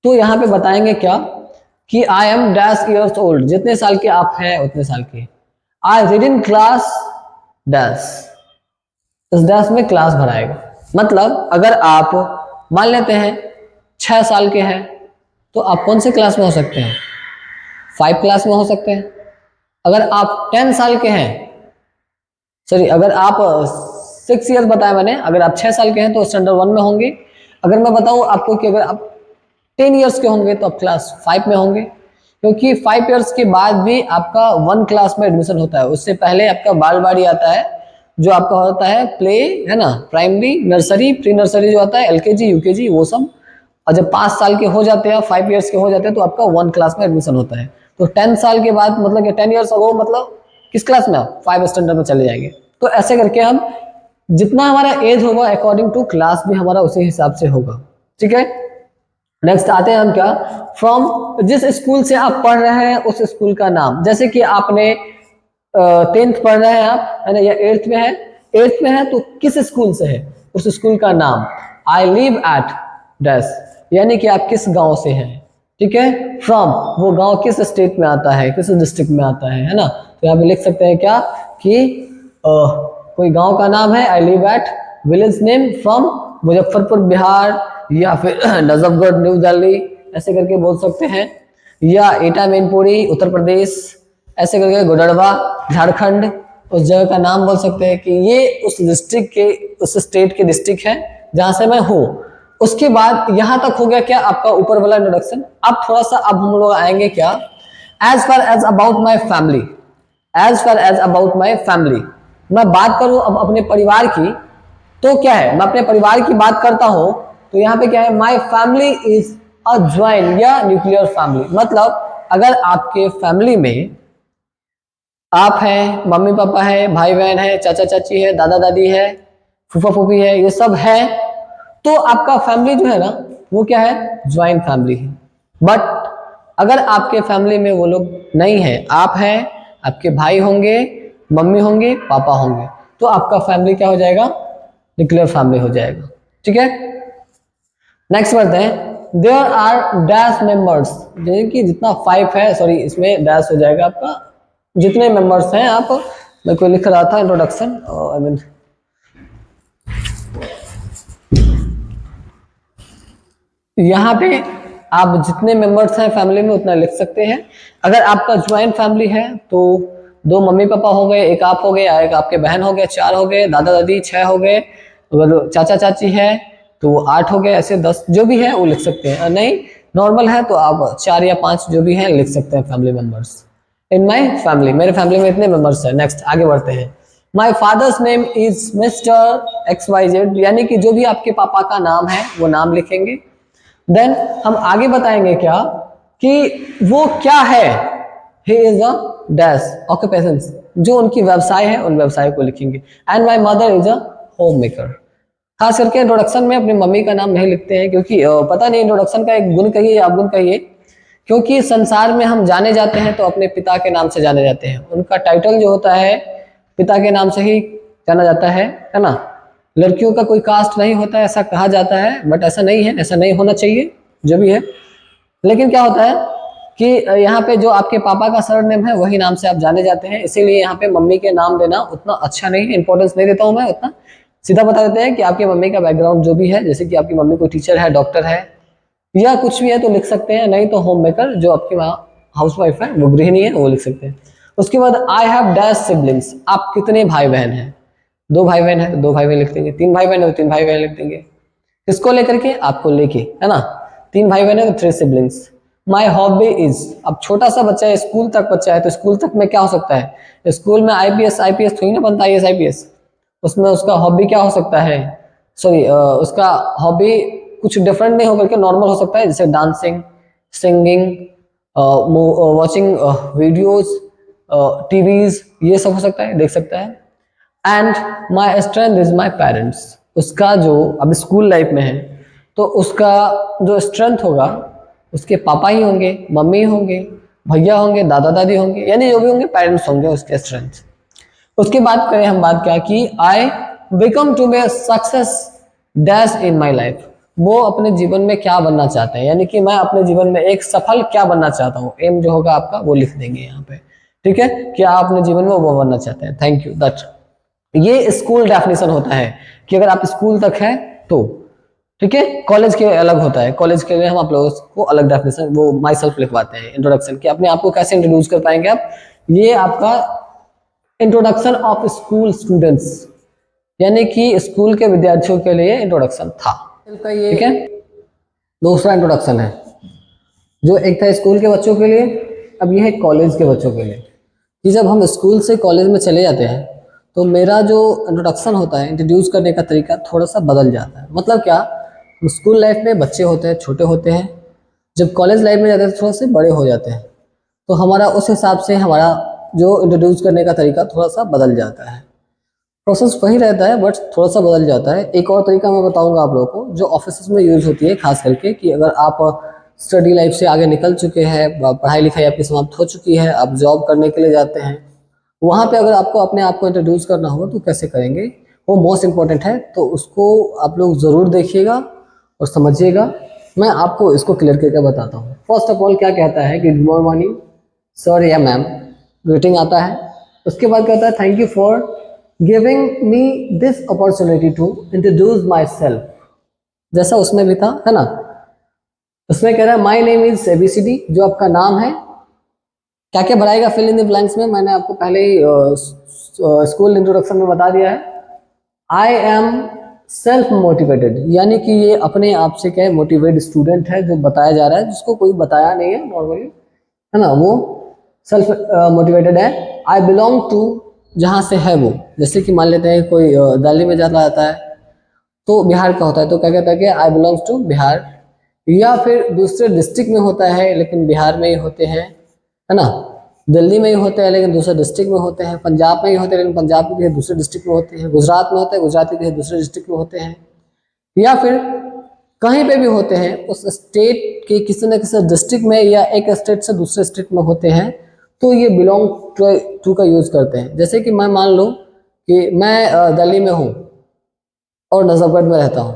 तो यहाँ पे बताएंगे क्या कि I am dash years old, जितने साल के आप हैं उतने साल के। I read in class dash, इस डैश में क्लास भराएगा। मतलब अगर आप मान लेते हैं 6 साल के हैं तो आप कौन से क्लास में हो सकते हैं, 5 क्लास में हो सकते हैं। अगर आप 10 साल के हैं, सॉरी अगर आप 6 ईयर्स बताया मैंने, अगर आप 6 साल के हैं तो स्टैंडर्ड 1 में होंगे। अगर मैं बताऊं आपको कि अगर आप 10 ईयर्स के होंगे तो आप क्लास 5 में होंगे, क्योंकि 5 ईयर्स के बाद भी आपका 1 क्लास में एडमिशन होता है। उससे पहले आपका बालवाड़ी आता है, जो आपका होता है प्ले, है ना, प्राइमरी, नर्सरी, प्री नर्सरी जो आता है, LKG UKG वो सब। और जब 5 साल के हो जाते हैं, 5 ईयर्स के हो जाते हैं, तो आपका 1 क्लास में एडमिशन होता है। तो 10 साल के बाद मतलब कि 10 ईयर्स अगो मतलब किस क्लास में आप 5 स्टैंडर्ड में चले जाएंगे। तो ऐसे करके हम जितना हमारा एज होगा अकॉर्डिंग टू क्लास भी हमारा उसी हिसाब से होगा। ठीक है, नेक्स्ट आते हैं हम क्या, फ्रॉम, जिस स्कूल से आप पढ़ रहे हैं उस स्कूल का नाम। जैसे कि आपने 10th पढ़ रहे हैं आप, है ना, या 8th में है, 8th में है तो किस स्कूल से है, उस स्कूल का नाम। आई लिव एट डैश, यानी कि आप किस गांव से हैं। ठीक है, फ्रॉम, वो गांव किस स्टेट में आता है, किस डिस्ट्रिक्ट में आता है ना। तो यहाँ पे लिख सकते हैं क्या कि कोई गांव का नाम है, I live at, village name from Muzaffarpur Bihar, या फिर नजफगढ़ न्यू दिल्ली, ऐसे करके बोल सकते हैं। या एटा मैनपुरी उत्तर प्रदेश, ऐसे करके गुडरवा झारखंड, उस जगह का नाम बोल सकते हैं कि ये उस डिस्ट्रिक्ट के, उस स्टेट के डिस्ट्रिक्ट है जहां से मैं हूँ। उसके बाद यहां तक हो गया क्या आपका ऊपर वाला इंट्रोडक्शन। अब थोड़ा सा अब हम लोग आएंगे क्या, as far as about my family, as far as about my family. मैं बात करूं अब अपने परिवार की, तो क्या है, मैं अपने परिवार की बात करता हूं तो यहाँ पे क्या है, माई फैमिली इज अ ज्वाइंट या न्यूक्लियर फैमिली। मतलब अगर आपके फैमिली में आप हैं, मम्मी पापा है, भाई बहन है, चाचा चाची है, दादा दादी है, फूफा फूफी है, ये सब है, तो आपका फैमिली जो है ना वो क्या है, ज्वाइंट फैमिली है। बट अगर आपके फैमिली में वो लोग नहीं है, आप हैं, आपके भाई होंगे, मम्मी होंगे, पापा होंगे, तो आपका फैमिली क्या हो जाएगा, न्यूक्लियर फैमिली हो जाएगा। ठीक है, नेक्स्ट बढ़ते हैं। देयर आर डैश मेंबर्स, जैसे कि जितना 5 है, सॉरी इसमें डैश हो जाएगा आपका, जितने मेंबर्स हैं आप, मैं कोई लिख रहा था इंट्रोडक्शन, आई मीन यहाँ पे आप जितने मेंबर्स हैं फैमिली में उतना लिख सकते हैं। अगर आपका ज्वाइंट फैमिली है तो 2 मम्मी पापा हो गए, एक आप हो गए, एक आपके बहन हो गए, 4 हो गए, दादा दादी 6 हो गए, अगर चाचा चाची है तो वो 8 हो गए, ऐसे 10 जो भी है वो लिख सकते हैं। नहीं नॉर्मल है तो आप 4 या 5 जो भी है लिख सकते हैं family members. In my family, मेरे फैमिली में इतने मेंबर्स हैं। नेक्स्ट आगे बढ़ते हैं। माई father's name is mister XYZ, यानी कि जो भी आपके पापा का नाम है वो नाम लिखेंगे। देन हम आगे बताएंगे क्या कि वो क्या है, he is a dash occupation, जो उनकी व्यवसाय है उन व्यवसाय को लिखेंगे। And my mother is a home maker. खास करके इंट्रोडक्शन में अपनी मम्मी का नाम नहीं लिखते हैं क्योंकि पता नहीं इंट्रोडक्शन का एक गुण कहिए या अवगुण कहिए, क्योंकि संसार में हम जाने जाते हैं तो अपने पिता के नाम से जाने जाते हैं। उनका टाइटल जो होता है पिता के नाम से ही जाना जाता है ना। लड़कियों का कोई कास्ट नहीं होता है ऐसा कहा जाता है, बट ऐसा नहीं है, ऐसा नहीं होना चाहिए जो भी है। लेकिन क्या होता है कि यहाँ पे जो आपके पापा का सरनेम है वही नाम से आप जाने जाते हैं, इसीलिए यहाँ पे मम्मी के नाम देना उतना अच्छा नहीं है, इंपॉर्टेंस नहीं देता हूँ मैं उतना। सीधा बता देते हैं कि आपकी मम्मी का बैकग्राउंड जो भी है, जैसे कि आपकी मम्मी कोई टीचर है, डॉक्टर है या कुछ भी है तो लिख सकते हैं, नहीं तो होम मेकर जो आपकी माँ हाउस वाइफ है वो गृहिणी है वो लिख सकते हैं। उसके बाद आई हैव डैश सिबलिंग्स, आप कितने भाई बहन हैं। 2 भाई बहन है तो 2 भाई बहन लिख देंगे, 3 भाई बहन है तो 3 भाई बहन लिख देंगे। किसको लेकर के, आपको लेके, है ना। 3 भाई बहन है तो 3 सिबलिंग्स। माई हॉबी इज, अब छोटा सा बच्चा है, स्कूल तक बच्चा है तो स्कूल तक में क्या हो सकता है, स्कूल में IPS थोड़ी ना बनता है, IAS उसमें उसका हॉबी क्या हो सकता है, सॉरी उसका हॉबी कुछ डिफरेंट नहीं होकर के नॉर्मल हो सकता है, जैसे dancing, singing, watching videos, TVs, ये सब हो सकता है, देख सकता है। And my strength is my parents, उसका जो अब स्कूल लाइफ में है तो उसका जो स्ट्रेंथ होगा उसके पापा ही होंगे, मम्मी होंगे, भैया होंगे, दादा दादी होंगे, यानी जो भी होंगे पेरेंट्स होंगे उसके स्ट्रेंथ। उसके बाद करें हम बात क्या कि I become to be success dash in my life, वो अपने जीवन में क्या बनना चाहते हैं, यानी कि मैं अपने जीवन में एक सफल क्या बनना चाहता हूँ, एम जो होगा आपका वो लिख देंगे यहाँ पे, ठीक है, कि आप अपने जीवन में वो बनना चाहते हैं। Thank you. दैट ये स्कूल डेफिनेशन होता है कि अगर आप स्कूल तक है तो, ठीक है। कॉलेज के अलग होता है, कॉलेज के लिए हम आप लोगों को अलग डेफिनेशन वो माई सेल्फ लिखवाते हैं, इंट्रोडक्शन कि अपने आप को कैसे इंट्रोड्यूस कर पाएंगे आप। ये आपका इंट्रोडक्शन ऑफ स्कूल स्टूडेंट्स, यानी कि स्कूल के विद्यार्थियों के लिए इंट्रोडक्शन था, ठीक है। दूसरा इंट्रोडक्शन है जो एक था स्कूल के बच्चों के लिए, अब ये है कॉलेज के बच्चों के लिए कि जब हम स्कूल से कॉलेज में चले जाते हैं तो मेरा जो इंट्रोडक्शन होता है, इंट्रोड्यूस करने का तरीका थोड़ा सा बदल जाता है। मतलब क्या, स्कूल लाइफ में बच्चे होते हैं, छोटे होते हैं, जब कॉलेज लाइफ में जाते हैं थोड़ा से बड़े हो जाते हैं, तो हमारा उस हिसाब से हमारा जो इंट्रोड्यूस करने का तरीका थोड़ा सा बदल जाता है। प्रोसेस वही रहता है बट थोड़ा सा बदल जाता है। एक और तरीका मैं बताऊंगा आप लोगों को जो ऑफिस में यूज होती है, खास करके कि अगर आप स्टडी लाइफ से आगे निकल चुके हैं, पढ़ाई लिखाई आपकी समाप्त हो चुकी है, आप जॉब करने के लिए जाते हैं, वहाँ पे अगर आपको अपने आप को इंट्रोड्यूस करना होगा तो कैसे करेंगे, वो मोस्ट इंपॉर्टेंट है, तो उसको आप लोग ज़रूर देखिएगा और समझिएगा। मैं आपको इसको क्लियर करके बताता हूँ। फर्स्ट ऑफ ऑल क्या कहता है कि गुड मॉर्निंग सर या मैम, ग्रीटिंग आता है। उसके बाद कहता है thank you for giving me this opportunity to introduce myself, जैसा उसमें भी था, है ना। उसमें कह रहा है माई नेम इज ABCD, जो आपका नाम है, क्या क्या भराएगा फिल इन द ब्लैंक्स में, मैंने आपको पहले ही स्कूल इंट्रोडक्शन में बता दिया है। आई एम सेल्फ मोटिवेटेड, यानी कि ये अपने आप से क्या है, मोटिवेटेड स्टूडेंट है, जो बताया जा रहा है, जिसको कोई बताया नहीं है नॉर्मली, है ना, वो सेल्फ मोटिवेटेड है। आई बिलोंग टू, जहाँ से है वो, जैसे कि मान लेते हैं कोई दिल्ली में जाता आता है तो बिहार का होता है तो क्या कहता है कि आई बिलोंग्स टू बिहार, या फिर दूसरे डिस्ट्रिक्ट में होता है लेकिन बिहार में ही होते हैं, है ना, दिल्ली में ही होते हैं लेकिन दूसरे डिस्ट्रिक्ट में होते हैं, पंजाब में ही होते हैं लेकिन पंजाब के दूसरे डिस्ट्रिक्ट में होते हैं, गुजरात में होते हैं गुजरात के दूसरे डिस्ट्रिक्ट में होते हैं, या फिर कहीं पे भी होते हैं उस स्टेट के किसी न किसी डिस्ट्रिक्ट में या एक स्टेट से दूसरे स्टेट में होते हैं, तो ये बिलोंग टू का यूज़ करते हैं। जैसे कि मैं मान लो कि मैं दिल्ली में हूँ और नजफगढ़ में रहता हूँ,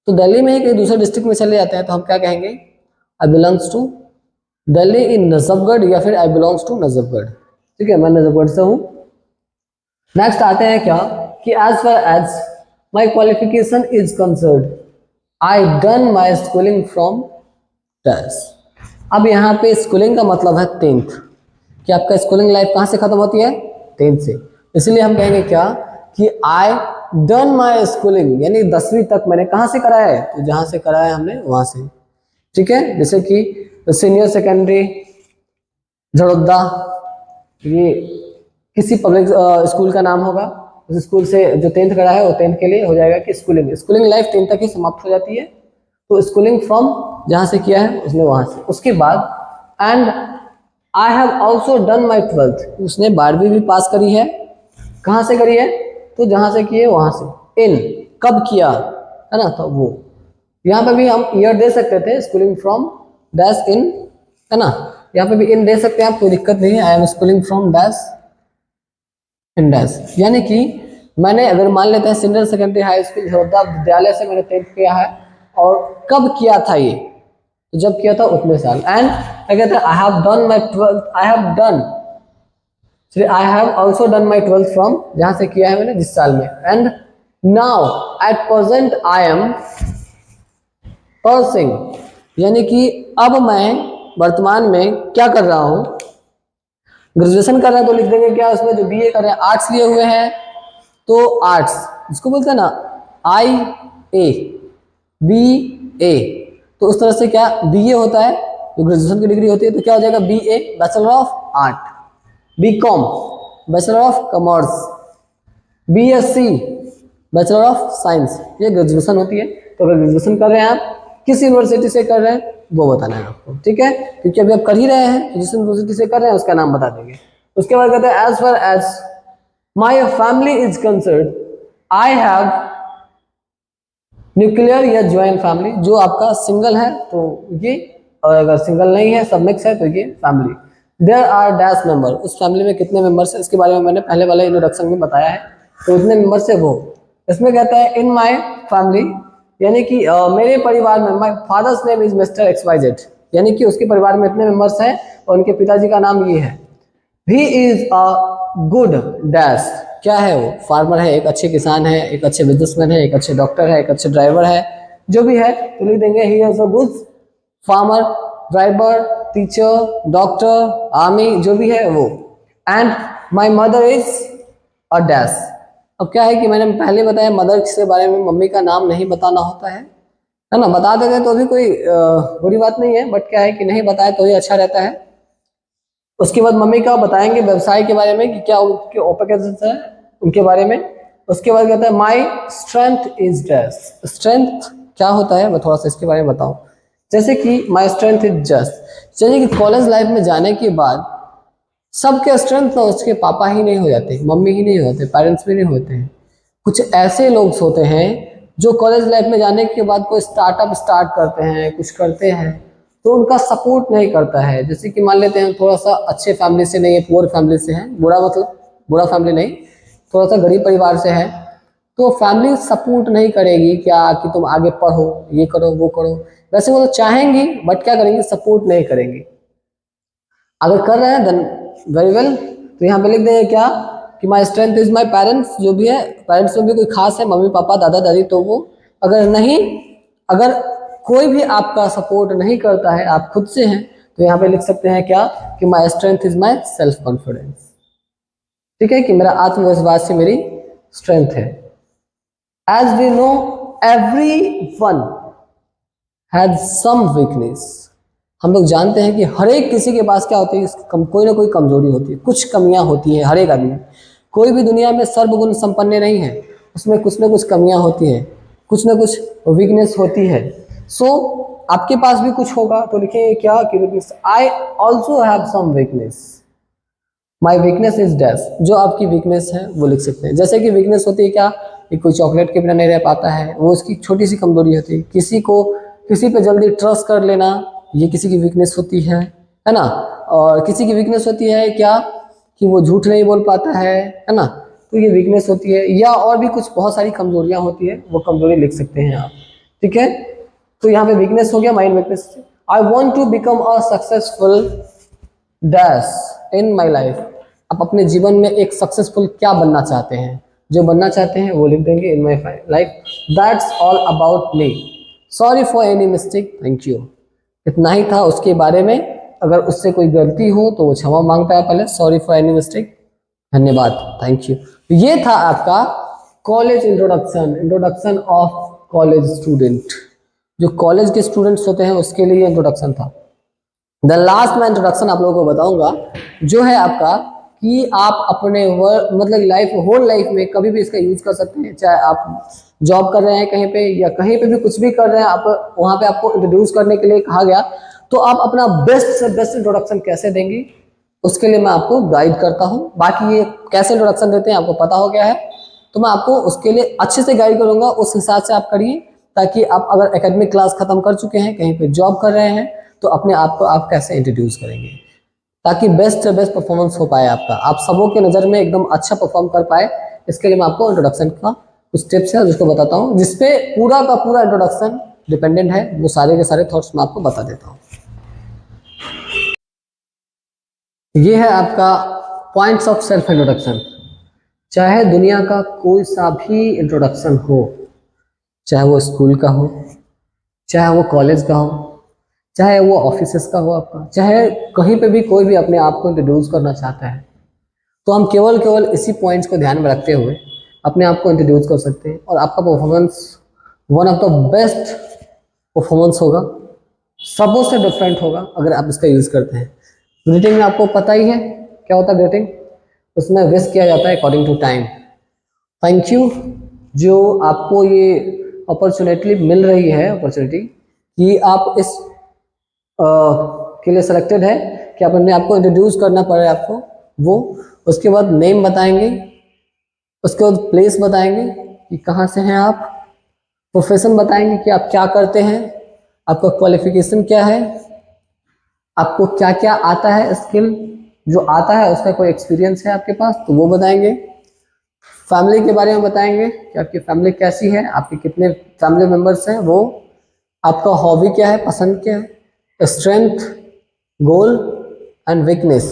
तो दिल्ली में ही कहीं दूसरे डिस्ट्रिक्ट में चले जाते हैं तो हम क्या कहेंगे, आई बिलोंग्स टू दिल्ली इन नजफगढ़, या फिर आई बिलोंग्स टू नजफगढ़, ठीक है, मैं नजफगढ़ से हूँ। नेक्स्ट आते हैं क्या कि as far as my qualification is concerned, I done my schooling from dash. अब यहाँ पे स्कूलिंग का मतलब है 10th, कि आपका स्कूलिंग लाइफ कहाँ से खत्म होती है? 10th से। इसलिए हम कहेंगे क्या कि आई डन माई स्कूलिंग, यानी 10वीं तक मैंने कहाँ से कराया है? तो जहाँ से कराया है हमने वहाँ से। ठीक है, जैसे कि सीनियर सेकेंडरी झड़ोदा, ये किसी पब्लिक स्कूल का नाम होगा, उस स्कूल से जो 10th करा है वो 10th के लिए हो जाएगा कि स्कूलिंग लाइफ 10th तक ही समाप्त हो जाती है। तो स्कूलिंग फ्रॉम जहाँ से किया है उसने वहाँ से। उसके बाद and I have also done my 12th, उसने 12वीं भी पास करी है। कहाँ से करी है? तो जहाँ से किए वहाँ से। इन कब किया है ना, तो वो यहाँ पे भी हम ईयर दे सकते थे, स्कूलिंग फ्रॉम डैश इन, है ना, यहाँ पे भी इन दे सकते हैं आप, कोई दिक्कत नहीं है। I am schooling from dash in dash, यानी कि मैंने अगर मान लेते हैं senior secondary high school Zerodha विद्यालय से मैंने 10th किया है, और कब किया था ये? तो जब किया था उतने साल। एंड क्या कहते हैं? I have done my 12th, I have also done my 12th from, जहाँ से किया है मैंने जिस साल में। And now at present I am pursuing, यानी कि अब मैं वर्तमान में क्या कर रहा हूँ? ग्रेजुएशन कर रहे हैं, तो लिख देंगे क्या उसमें? जो बीए कर रहे हैं, आर्ट्स लिए हुए हैं तो आर्ट्स, जिसको बोलते हैं ना आई ए बी ए, तो उस तरह से क्या बीए होता है, जो ग्रेजुएशन की डिग्री होती है, तो क्या हो जाएगा? BA bachelor of art, BCom bachelor of commerce, BSc bachelor of science, ये ग्रेजुएशन होती है। तो अगर ग्रेजुएशन कर रहे हैं आप, किस यूनिवर्सिटी से कर रहे हैं वो बताना है आपको, ठीक है, क्योंकि अभी आप कर ही रहे हैं, जिस यूनिवर्सिटी से कर रहे हैं उसका नाम बता देंगे। उसके बाद कहते हैं as far as my family is concern, I have nuclear या ज्वाइंट फैमिली, जो आपका सिंगल है तो ये, और अगर सिंगल नहीं है सब मिक्स है तो ये family. There are dash member, उस फैमिली में कितने मेंबर्स है, इसके बारे में मैंने पहले वाले इंट्रोडक्शन में बताया है, तो उतने मेंबर्स है वो। इसमें कहता है इन माई फैमिली, यानी कि मेरे परिवार में, माई father's name is mister XYZ, यानी कि उसके परिवार में इतने मेंबर्स हैं और उनके पिताजी का नाम ये है। He is a good dash, क्या है वो? फार्मर है, एक अच्छे किसान है, एक अच्छे बिजनेसमैन है, एक अच्छे डॉक्टर है, एक अच्छे ड्राइवर है, जो भी है तो लिख देंगे he is a good farmer, driver, teacher, doctor, army, जो भी है वो। And my mother is a dash. अब क्या है कि मैंने पहले बताया मदर के बारे में मम्मी का नाम नहीं बताना होता है ना, बता देते तो भी कोई बुरी बात नहीं है, बट क्या है कि नहीं बताए तो ही अच्छा रहता है। उसके बाद मम्मी का बताएंगे व्यवसाय के बारे में कि क्या उनके ऑक्यूपेशंस है उनके बारे में। उसके बाद कहता है माई स्ट्रेंथ इज डैश, स्ट्रेंथ क्या होता है मैं थोड़ा सा इसके बारे में बताऊं। जैसे कि माई स्ट्रेंथ इज जस्ट, जैसे कि कॉलेज लाइफ में जाने के बाद सबके स्ट्रेंथ तो उसके पापा ही नहीं हो जाते, मम्मी ही नहीं होते, पेरेंट्स भी नहीं होते हैं। कुछ ऐसे लोग होते हैं जो कॉलेज लाइफ में जाने के बाद कोई स्टार्टअप स्टार्ट करते हैं, कुछ करते हैं, तो उनका सपोर्ट नहीं करता है। जैसे कि मान लेते हैं थोड़ा सा अच्छे फैमिली से नहीं है, पुअर फैमिली से है, बुरा मतलब बुरा फैमिली नहीं, थोड़ा सा गरीब परिवार से है, तो फैमिली सपोर्ट नहीं करेगी क्या कि तुम आगे पढ़ो, ये करो, वो करो। वैसे वो तो चाहेंगी बट क्या करेंगे, सपोर्ट नहीं करेंगे। अगर कर रहे हैं देन वेरी वेल, तो यहाँ पे लिख देंगे क्या कि my strength is my parents, जो भी है पेरेंट्स में भी कोई खास है, मम्मी पापा दादा दादी, तो वो अगर नहीं, अगर कोई भी आपका सपोर्ट नहीं करता है, आप खुद से हैं, तो यहाँ पे लिख सकते हैं क्या कि my strength is my self confidence, ठीक है, कि मेरा आत्मविश्वास से मेरी स्ट्रेंथ है। As we know everyone has some weakness, हम लोग जानते हैं कि हर एक किसी के पास क्या होती है, कोई ना कोई कमजोरी होती है, कुछ कमियां होती है हर एक आदमी। कोई भी दुनिया में सर्वगुण संपन्न नहीं है, उसमें कुछ ना कुछ कमियां होती हैं, कुछ ना कुछ वीकनेस होती है। सो आपके पास भी कुछ होगा, तो लिखेंगे क्या कि weakness, I also have some weakness, my weakness is dash, जो आपकी वीकनेस है वो लिख सकते हैं। जैसे कि वीकनेस होती है क्या कि कोई चॉकलेट के बिना नहीं रह पाता है, वो उसकी छोटी सी कमजोरी होती है। किसी पे जल्दी ट्रस्ट कर लेना, ये किसी की वीकनेस होती है ना। और किसी की वीकनेस होती है क्या कि वो झूठ नहीं बोल पाता है ना, तो ये वीकनेस होती है। या और भी कुछ बहुत सारी कमजोरियां होती है, वो कमजोरी लिख सकते हैं आप, ठीक है। तो यहाँ पे वीकनेस हो गया, mind weakness. I want to become a successful dash in my life, आप अपने जीवन में एक सक्सेसफुल क्या बनना चाहते हैं, जो बनना चाहते हैं वो लिख देंगे in my life. That's all about me, sorry for any mistake, thank you. इतना ही था उसके बारे में। अगर उससे कोई गलती हो तो वो क्षमा मांगता है पहले, सॉरी फॉर एनी मिस्टेक, धन्यवाद, थैंक यू। ये था आपका college introduction, introduction of college student. जो कॉलेज के स्टूडेंट्स होते हैं उसके लिए इंट्रोडक्शन था। द लास्ट मैं इंट्रोडक्शन आप लोगों को बताऊंगा जो है आपका कि आप अपने मतलब लाइफ, होल लाइफ में कभी भी इसका यूज कर सकते हैं। चाहे आप जॉब कर रहे हैं कहीं पे या कहीं पे भी कुछ भी कर रहे हैं, आप वहां पे आपको इंट्रोड्यूस करने के लिए कहा गया, तो आप अपना बेस्ट से बेस्ट इंट्रोडक्शन कैसे देंगे उसके लिए मैं आपको गाइड करता हूं। बाकी ये कैसे इंट्रोडक्शन देते हैं आपको पता हो गया है, तो मैं आपको उसके लिए अच्छे से गाइड करूंगा, उस हिसाब से आप करिए, ताकि आप अगर एकेडमिक क्लास खत्म कर चुके हैं, कहीं पे जॉब कर रहे हैं, तो अपने आप को आप कैसे इंट्रोड्यूस करेंगे ताकि बेस्ट से बेस्ट परफॉर्मेंस हो पाए आपका, आप सबों के नज़र में एकदम अच्छा परफॉर्म कर पाए। इसके लिए मैं आपको इंट्रोडक्शन का कुछ टिप्स है जिसको बताता हूँ, जिसपे पूरा का पूरा इंट्रोडक्शन डिपेंडेंट है। वो सारे के सारे थॉट्स मैं आपको बता देता हूँ। ये है आपका पॉइंट्स ऑफ सेल्फ इंट्रोडक्शन। चाहे दुनिया का कोई सा भी इंट्रोडक्शन हो, चाहे वो स्कूल का हो, चाहे वो कॉलेज का हो, चाहे वो ऑफिसेस का हो आपका, चाहे कहीं पे भी कोई भी अपने आप को इंट्रोड्यूस करना चाहता है, तो हम केवल इसी पॉइंट्स को ध्यान में रखते हुए अपने आप को इंट्रोड्यूस कर सकते हैं और आपका performance one of the best performance होगा, सबों से डिफरेंट होगा अगर आप इसका यूज़ करते हैं। ग्रीटिंग में आपको पता ही है क्या होता है ग्रीटिंग, उसमें विश किया जाता है according to time. Thank you, जो आपको ये अपॉर्चुनिटी मिल रही है, अपॉर्चुनिटी कि आप इस के लिए सिलेक्टेड है कि आप अपने आप को इंट्रोड्यूस करना पड़े आपको, वो उसके बाद नेम बताएंगे, उसके बाद प्लेस बताएंगे कि कहाँ से हैं आप, प्रोफेशन बताएंगे कि आप क्या करते हैं, आपका क्वालिफिकेशन क्या है, आपको क्या क्या आता है, स्किल जो आता है उसका कोई एक्सपीरियंस है आपके पास तो वो बताएंगे, फैमिली के बारे में बताएंगे कि आपकी फैमिली कैसी है, आपके कितने फैमिली मेम्बर्स हैं, वो आपका हॉबी क्या है, पसंद क्या है, strength, goal and weakness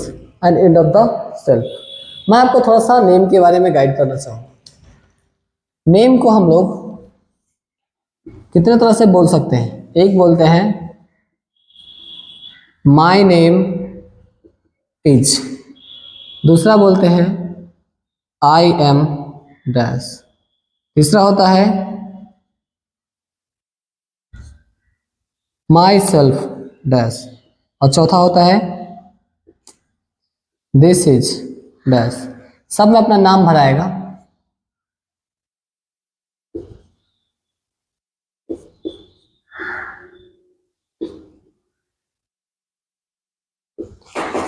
and end of the self. मैं आपको थोड़ा सा नेम के बारे में गाइड करना चाहूँगा। नेम को हम लोग कितने तरह से बोल सकते हैं। एक बोलते हैं माई नेम इज, दूसरा बोलते हैं आई एम डैश, तीसरा होता है माई सेल्फ डैश, और चौथा होता है दिस इज डैश। सब में अपना नाम भराएगा।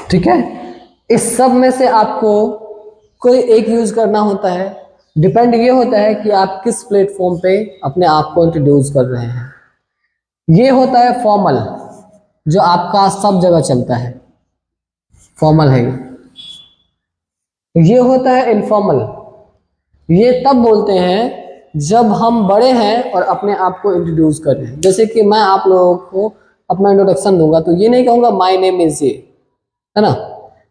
ठीक है, इस सब में से आपको कोई एक यूज करना होता है। डिपेंड ये होता है कि आप किस प्लेटफॉर्म पे अपने आप को इंट्रोड्यूस कर रहे हैं। ये होता है फॉर्मल, जो आपका सब जगह चलता है, फॉर्मल है ये होता है इनफॉर्मल, ये तब बोलते हैं जब हम बड़े हैं और अपने आप को इंट्रोड्यूस कर रहे हैं। जैसे कि मैं आप लोगों को अपना इंट्रोडक्शन दूंगा तो ये नहीं कहूँगा माय नेम इज ये, है ना,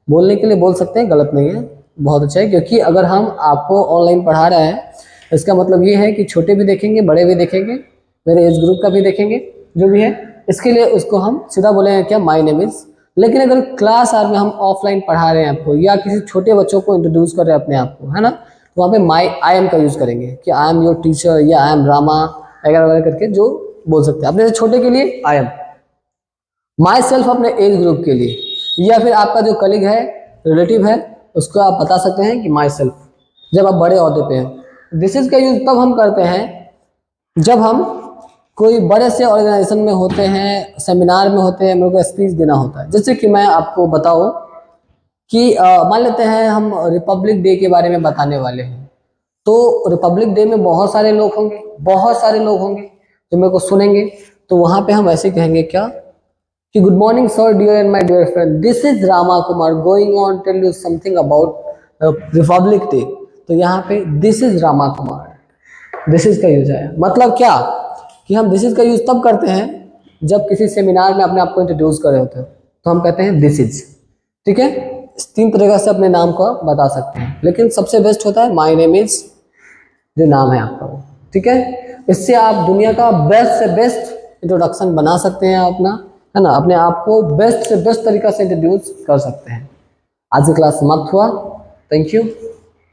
बोलने के लिए बोल सकते हैं, गलत नहीं है, बहुत अच्छा है। क्योंकि अगर हम आपको ऑनलाइन पढ़ा रहे हैं इसका मतलब ये है कि छोटे भी देखेंगे, बड़े भी देखेंगे, मेरे एज ग्रुप का भी देखेंगे, जो भी है, इसके लिए उसको हम सीधा बोलेंगे क्या, माय नेम इज। लेकिन अगर क्लास आर में हम ऑफलाइन पढ़ा रहे हैं आपको या किसी छोटे बच्चों को इंट्रोड्यूस कर रहे हैं अपने आप को, है ना, तो वहाँ पे माई आई एम का यूज़ करेंगे कि आई एम योर टीचर या आई एम रामा वगैरह वगैरह करके जो बोल सकते हैं। अपने छोटे के लिए आई एम, माई सेल्फ अपने एज ग्रुप के लिए, या फिर आपका जो कलीग है, रिलेटिव है, उसको आप बता सकते हैं कि माई सेल्फ, जब आप बड़े अहदे पे हैं। दिस इज का यूज तब हम करते हैं जब हम कोई बड़े से ऑर्गेनाइजेशन में होते हैं, सेमिनार में होते हैं, मेरे को स्पीच देना होता है। जैसे कि मैं आपको बताऊं कि मान लेते हैं हम रिपब्लिक डे के बारे में बताने वाले हैं, तो रिपब्लिक डे में बहुत सारे लोग होंगे, बहुत सारे लोग होंगे जो मेरे को सुनेंगे, तो वहाँ पे हम ऐसे कहेंगे क्या कि good morning sir dear and my dear friend, this is Rama Kumar going on tell you something about Republic Day. तो यहाँ पे this is Rama Kumar, this is का यूज है। मतलब क्या कि हम दिस इज का यूज तब करते हैं जब किसी सेमिनार में अपने आप को इंट्रोड्यूस कर रहे होते हैं, तो हम कहते हैं दिस इज। ठीक है, इस 3 तरीके से अपने नाम को बता सकते हैं, लेकिन सबसे बेस्ट होता है माय नेम इज, जो नाम है आपका वो। ठीक है, इससे आप दुनिया का बेस्ट से बेस्ट इंट्रोडक्शन बना सकते हैं अपना, है ना, अपने आप को बेस्ट से बेस्ट तरीका से इंट्रोड्यूस कर सकते हैं। आज की क्लास समाप्त हुआ। Thank you.